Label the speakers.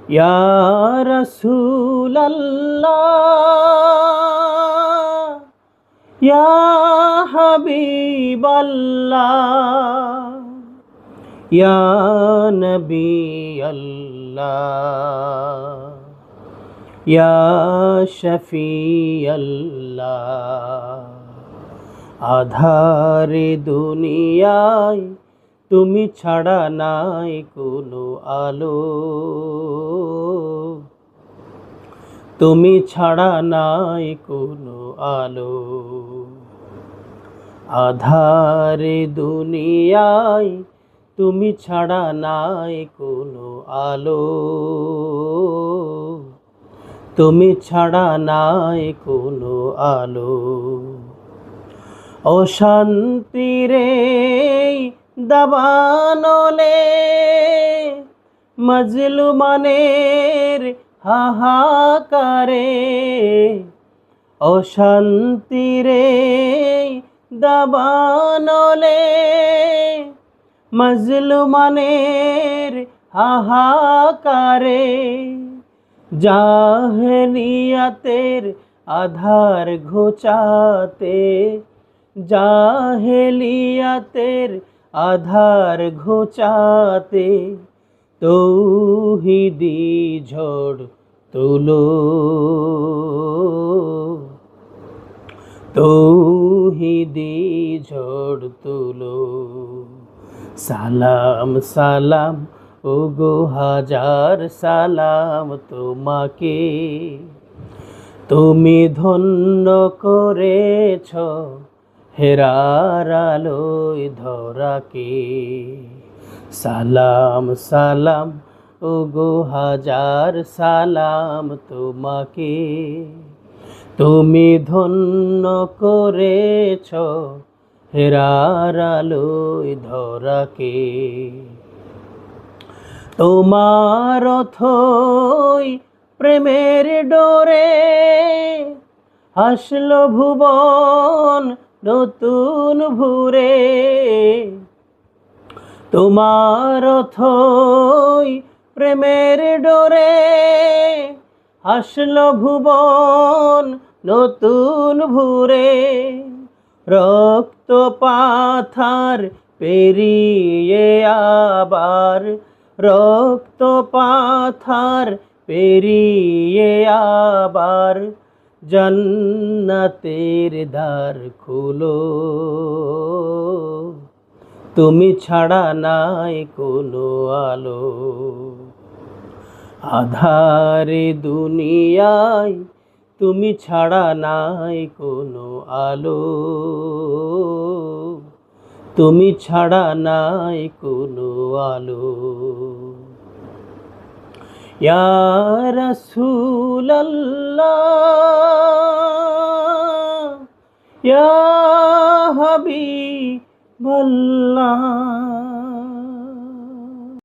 Speaker 1: ইয়া রাসূলাল্লাহ, ইয়া হাবিবাল্লাহ, ইয়া নবিয়াল্লাহ, ইয়া শফিয়াল্লাহ। আধারে দুনিয়ায় তুমি ছাড়া নাই কোনো আলো, তুমি ছাড়া নাই কোনো আলো। আধারে দুনিয়ায় তুমি ছাড়া নাই কোনো আলো, তুমি ছাড়া নাই কোনো আলো। অশান্তিরে দাবানলে মজলুমানের হাহাকারে, অশান্তিরে দাবানলে মজলুমানের হাহাকারে, জাহেলিয়াতের আধার ঘোচাতে, জাহেলিয়াতের আধার ঘোচাতে তৌহিদি ঝড় তুলো, তৌহিদি ঝড় তুলো। সালাম সালাম ওগো হাজার সালাম তোমাকে, তুমি ধন্য করেছ হেরার আলোয় ধরাকে। সালাম সালাম ওগো হাজার সালাম তোমাকে, তুমি ধন্য করেছ হেরার আলোয় ধরাকে। তোমার অথই প্রেমের ডোরে হাসলো ভুবন নতুন ভুরে, তোমার অথই প্রেমের ডোরে হাসলো ভুবন নতুন ভুরে। রক্ত পাথার পেরিয়ে আবার, রক্ত পাথার পেরিয়ে আবার জান্নাতের দ্বার খুলো, তুমি ছাড়া নাই কোনো আলো। আধারে দুনিয়ায় তুমি ছাড়া নাই কোনো আলো, তুমি ছাড়া নাই কোনো আলো। ইয়া রাসূলাল্লাহ, ইয়া হাবিবাল্লাহ,